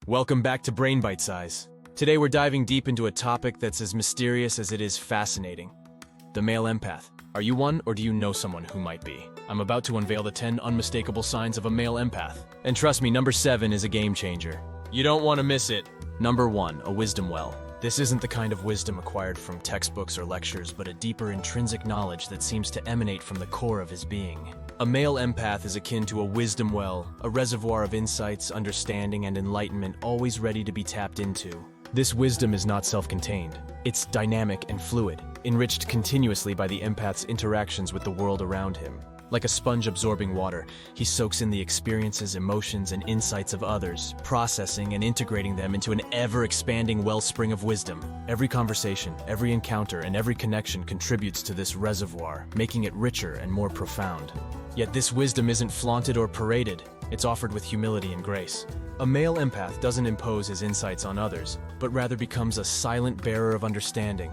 Welcome back to Brain Bitesize. Today we're diving deep into a topic that's as mysterious as it is fascinating. The male empath. Are you one, or do you know someone who might be? I'm about to unveil the 10 unmistakable signs of a male empath. And trust me, number 7 is a game changer. You don't want to miss it. Number 1, a wisdom well. This isn't the kind of wisdom acquired from textbooks or lectures, but a deeper intrinsic knowledge that seems to emanate from the core of his being. A male empath is akin to a wisdom well, a reservoir of insights, understanding, and enlightenment always ready to be tapped into. This wisdom is not self-contained. It's dynamic and fluid, enriched continuously by the empath's interactions with the world around him. Like a sponge absorbing water, he soaks in the experiences, emotions, and insights of others, processing and integrating them into an ever-expanding wellspring of wisdom. Every conversation, every encounter, and every connection contributes to this reservoir, making it richer and more profound. Yet this wisdom isn't flaunted or paraded. It's offered with humility and grace. A male empath doesn't impose his insights on others, but rather becomes a silent bearer of understanding,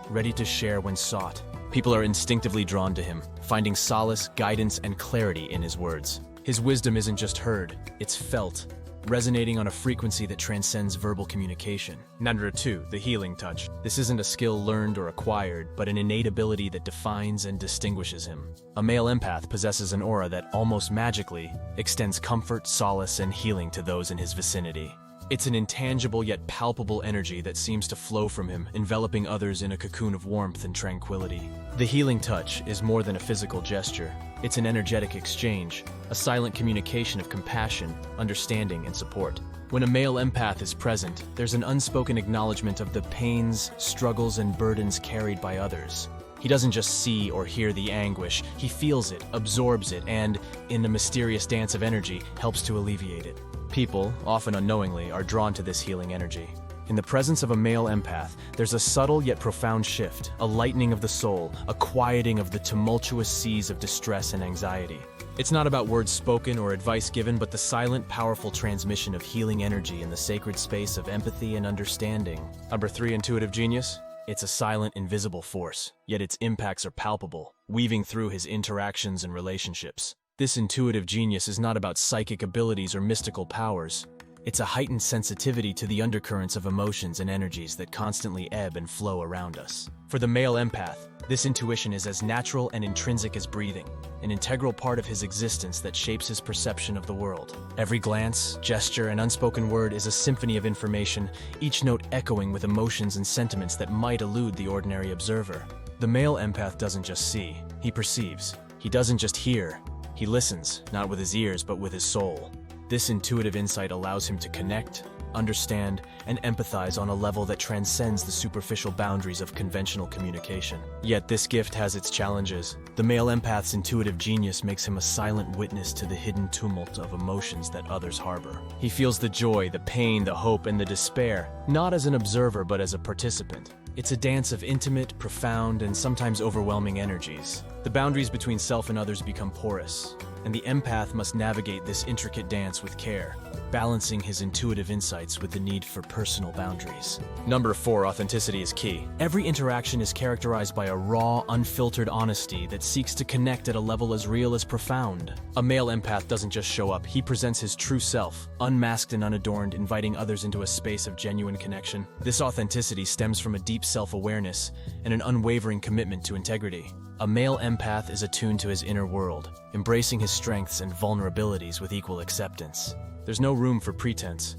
ready to share when sought. People are instinctively drawn to him, finding solace, guidance, and clarity in his words. His wisdom isn't just heard, it's felt, resonating on a frequency that transcends verbal communication. Number 2, the healing touch. This isn't a skill learned or acquired, but an innate ability that defines and distinguishes him. A male empath possesses an aura that almost magically extends comfort, solace, and healing to those in his vicinity. It's an intangible yet palpable energy that seems to flow from him, enveloping others in a cocoon of warmth and tranquility. The healing touch is more than a physical gesture. It's an energetic exchange, a silent communication of compassion, understanding, and support. When a male empath is present, there's an unspoken acknowledgement of the pains, struggles, and burdens carried by others. He doesn't just see or hear the anguish, he feels it, absorbs it, and, in a mysterious dance of energy, helps to alleviate it. People, often unknowingly, are drawn to this healing energy. In the presence of a male empath, there's a subtle yet profound shift, a lightening of the soul, a quieting of the tumultuous seas of distress and anxiety. It's not about words spoken or advice given, but the silent, powerful transmission of healing energy in the sacred space of empathy and understanding. Number 3, intuitive genius. It's a silent, invisible force, yet its impacts are palpable, weaving through his interactions and relationships. This intuitive genius is not about psychic abilities or mystical powers. It's a heightened sensitivity to the undercurrents of emotions and energies that constantly ebb and flow around us. For the male empath, this intuition is as natural and intrinsic as breathing, an integral part of his existence that shapes his perception of the world. Every glance, gesture, and unspoken word is a symphony of information, each note echoing with emotions and sentiments that might elude the ordinary observer. The male empath doesn't just see, he perceives. He doesn't just hear, he listens, not with his ears, but with his soul. This intuitive insight allows him to connect, understand, and empathize on a level that transcends the superficial boundaries of conventional communication. Yet this gift has its challenges. The male empath's intuitive genius makes him a silent witness to the hidden tumult of emotions that others harbor. He feels the joy, the pain, the hope, and the despair, not as an observer but as a participant. It's a dance of intimate, profound, and sometimes overwhelming energies. The boundaries between self and others become porous, and the empath must navigate this intricate dance with care, balancing his intuitive insights with the need for personal boundaries. Number 4, authenticity is key. Every interaction is characterized by a raw, unfiltered honesty that seeks to connect at a level as real as profound. A male empath doesn't just show up, he presents his true self, unmasked and unadorned, inviting others into a space of genuine connection. This authenticity stems from a deep self-awareness and an unwavering commitment to integrity. A male empath is attuned to his inner world, embracing his strengths and vulnerabilities with equal acceptance. There's no room for pretense.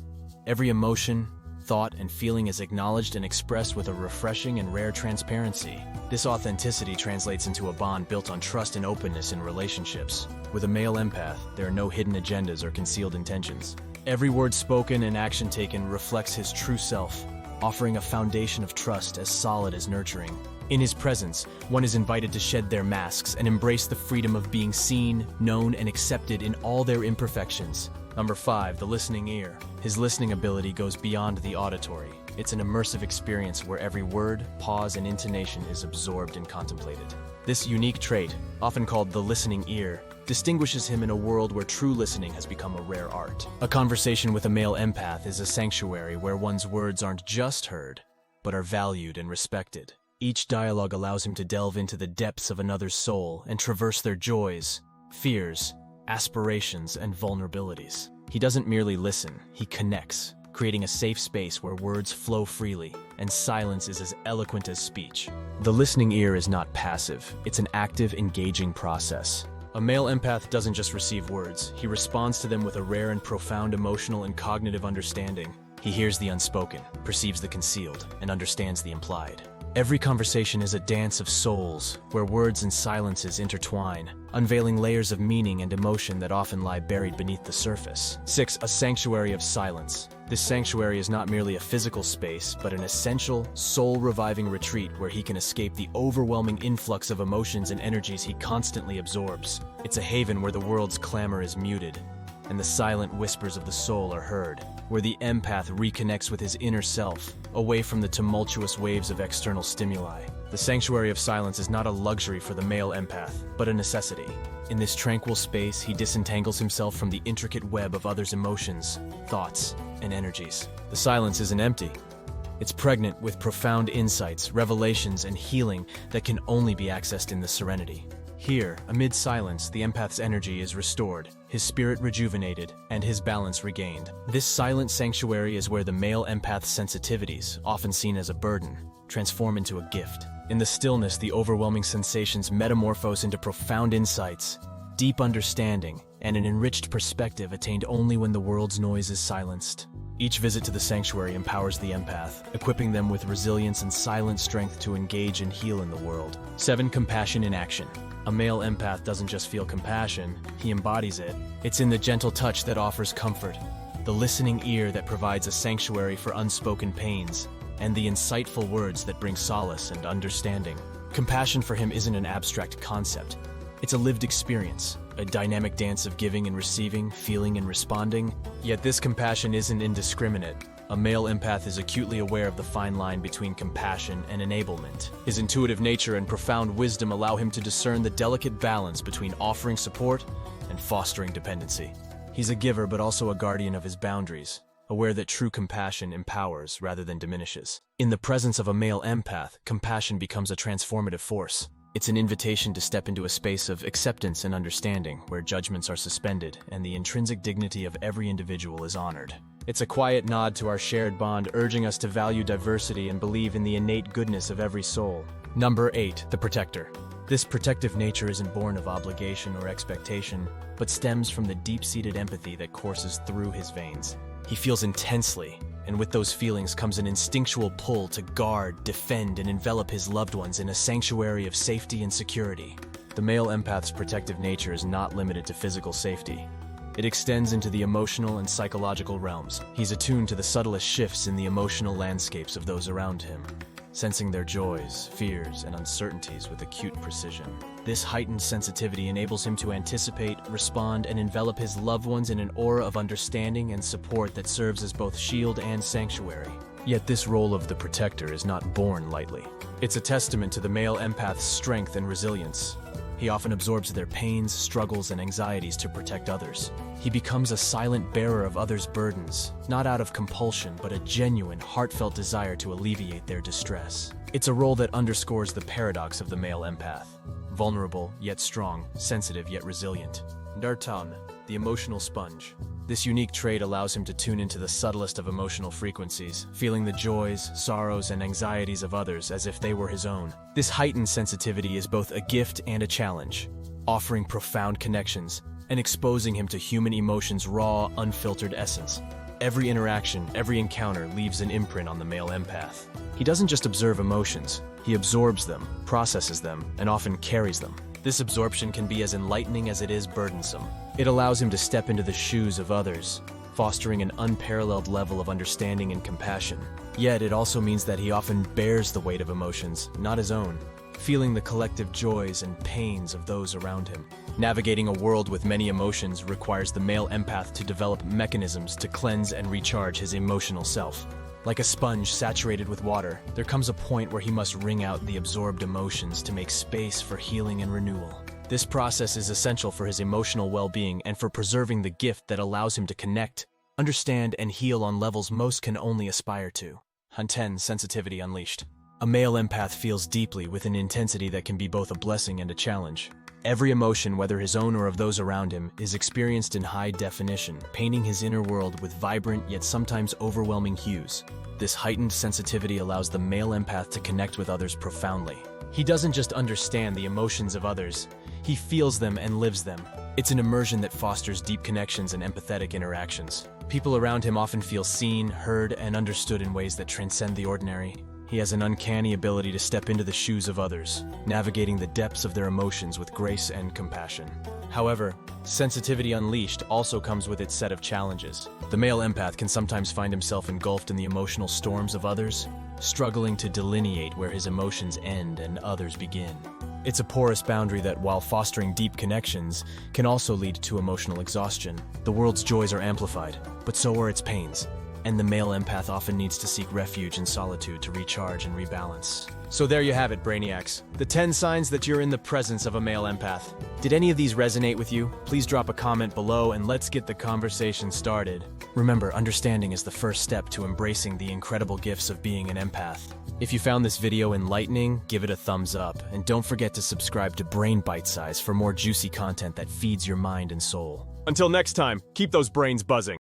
Every emotion, thought, and feeling is acknowledged and expressed with a refreshing and rare transparency. This authenticity translates into a bond built on trust and openness in relationships. With a male empath, there are no hidden agendas or concealed intentions. Every word spoken and action taken reflects his true self, offering a foundation of trust as solid as nurturing. In his presence, one is invited to shed their masks and embrace the freedom of being seen, known, and accepted in all their imperfections. Number 5, the listening ear. His listening ability goes beyond the auditory. It's an immersive experience where every word, pause, and intonation is absorbed and contemplated. This unique trait, often called the listening ear, distinguishes him in a world where true listening has become a rare art. A conversation with a male empath is a sanctuary where one's words aren't just heard, but are valued and respected. Each dialogue allows him to delve into the depths of another's soul and traverse their joys, fears, aspirations, and vulnerabilities. He doesn't merely listen, he connects, creating a safe space where words flow freely and silence is as eloquent as speech. The listening ear is not passive, it's an active, engaging process. A male empath doesn't just receive words, he responds to them with a rare and profound emotional and cognitive understanding. He hears the unspoken, perceives the concealed, and understands the implied. Every conversation is a dance of souls, where words and silences intertwine, unveiling layers of meaning and emotion that often lie buried beneath the surface. 6. A sanctuary of silence. This sanctuary is not merely a physical space, but an essential, soul-reviving retreat where he can escape the overwhelming influx of emotions and energies he constantly absorbs. It's a haven where the world's clamor is muted, and the silent whispers of the soul are heard, where the empath reconnects with his inner self, away from the tumultuous waves of external stimuli. The sanctuary of silence is not a luxury for the male empath, but a necessity. In this tranquil space, he disentangles himself from the intricate web of others' emotions, thoughts, and energies. The silence isn't empty. It's pregnant with profound insights, revelations, and healing that can only be accessed in the serenity. Here, amid silence, the empath's energy is restored, his spirit rejuvenated, and his balance regained. This silent sanctuary is where the male empath's sensitivities, often seen as a burden, transform into a gift. In the stillness, the overwhelming sensations metamorphose into profound insights, deep understanding, and an enriched perspective attained only when the world's noise is silenced. Each visit to the sanctuary empowers the empath, equipping them with resilience and silent strength to engage and heal in the world. 7. Compassion in action. A male empath doesn't just feel compassion, he embodies it. It's in the gentle touch that offers comfort, the listening ear that provides a sanctuary for unspoken pains, and the insightful words that bring solace and understanding. Compassion for him isn't an abstract concept. It's a lived experience, a dynamic dance of giving and receiving, feeling and responding. Yet this compassion isn't indiscriminate. A male empath is acutely aware of the fine line between compassion and enablement. His intuitive nature and profound wisdom allow him to discern the delicate balance between offering support and fostering dependency. He's a giver but also a guardian of his boundaries, aware that true compassion empowers rather than diminishes. In the presence of a male empath, compassion becomes a transformative force. It's an invitation to step into a space of acceptance and understanding, where judgments are suspended and the intrinsic dignity of every individual is honored. It's a quiet nod to our shared bond, urging us to value diversity and believe in the innate goodness of every soul. Number 8. The protector. This protective nature isn't born of obligation or expectation, but stems from the deep-seated empathy that courses through his veins. He feels intensely, and with those feelings comes an instinctual pull to guard, defend, and envelop his loved ones in a sanctuary of safety and security. The male empath's protective nature is not limited to physical safety. It extends into the emotional and psychological realms. He's attuned to the subtlest shifts in the emotional landscapes of those around him, sensing their joys, fears, and uncertainties with acute precision. This heightened sensitivity enables him to anticipate, respond, and envelop his loved ones in an aura of understanding and support that serves as both shield and sanctuary. Yet this role of the protector is not born lightly. It's a testament to the male empath's strength and resilience. He often absorbs their pains, struggles, and anxieties to protect others. He becomes a silent bearer of others' burdens, not out of compulsion, but a genuine, heartfelt desire to alleviate their distress. It's a role that underscores the paradox of the male empath: vulnerable yet strong, sensitive yet resilient. Dartan, the emotional sponge. This unique trait allows him to tune into the subtlest of emotional frequencies, feeling the joys, sorrows, and anxieties of others as if they were his own. This heightened sensitivity is both a gift and a challenge, offering profound connections and exposing him to human emotions' raw, unfiltered essence. Every interaction, every encounter leaves an imprint on the male empath. He doesn't just observe emotions, he absorbs them, processes them, and often carries them. This absorption can be as enlightening as it is burdensome. It allows him to step into the shoes of others, fostering an unparalleled level of understanding and compassion. Yet it also means that he often bears the weight of emotions, not his own, feeling the collective joys and pains of those around him. Navigating a world with many emotions requires the male empath to develop mechanisms to cleanse and recharge his emotional self. Like a sponge saturated with water, there comes a point where he must wring out the absorbed emotions to make space for healing and renewal. This process is essential for his emotional well-being and for preserving the gift that allows him to connect, understand, and heal on levels most can only aspire to. 10. Sensitivity unleashed. A male empath feels deeply with an intensity that can be both a blessing and a challenge. Every emotion, whether his own or of those around him, is experienced in high definition, painting his inner world with vibrant yet sometimes overwhelming hues. This heightened sensitivity allows the male empath to connect with others profoundly. He doesn't just understand the emotions of others, he feels them and lives them. It's an immersion that fosters deep connections and empathetic interactions. People around him often feel seen, heard, and understood in ways that transcend the ordinary. He has an uncanny ability to step into the shoes of others, navigating the depths of their emotions with grace and compassion. However, sensitivity unleashed also comes with its set of challenges. The male empath can sometimes find himself engulfed in the emotional storms of others, struggling to delineate where his emotions end and others begin. It's a porous boundary that, while fostering deep connections, can also lead to emotional exhaustion. The world's joys are amplified, but so are its pains, and the male empath often needs to seek refuge in solitude to recharge and rebalance. So there you have it, Brainiacs. The 10 signs that you're in the presence of a male empath. Did any of these resonate with you? Please drop a comment below and let's get the conversation started. Remember, understanding is the first step to embracing the incredible gifts of being an empath. If you found this video enlightening, give it a thumbs up, and don't forget to subscribe to Bitesize for more juicy content that feeds your mind and soul. Until next time, keep those brains buzzing.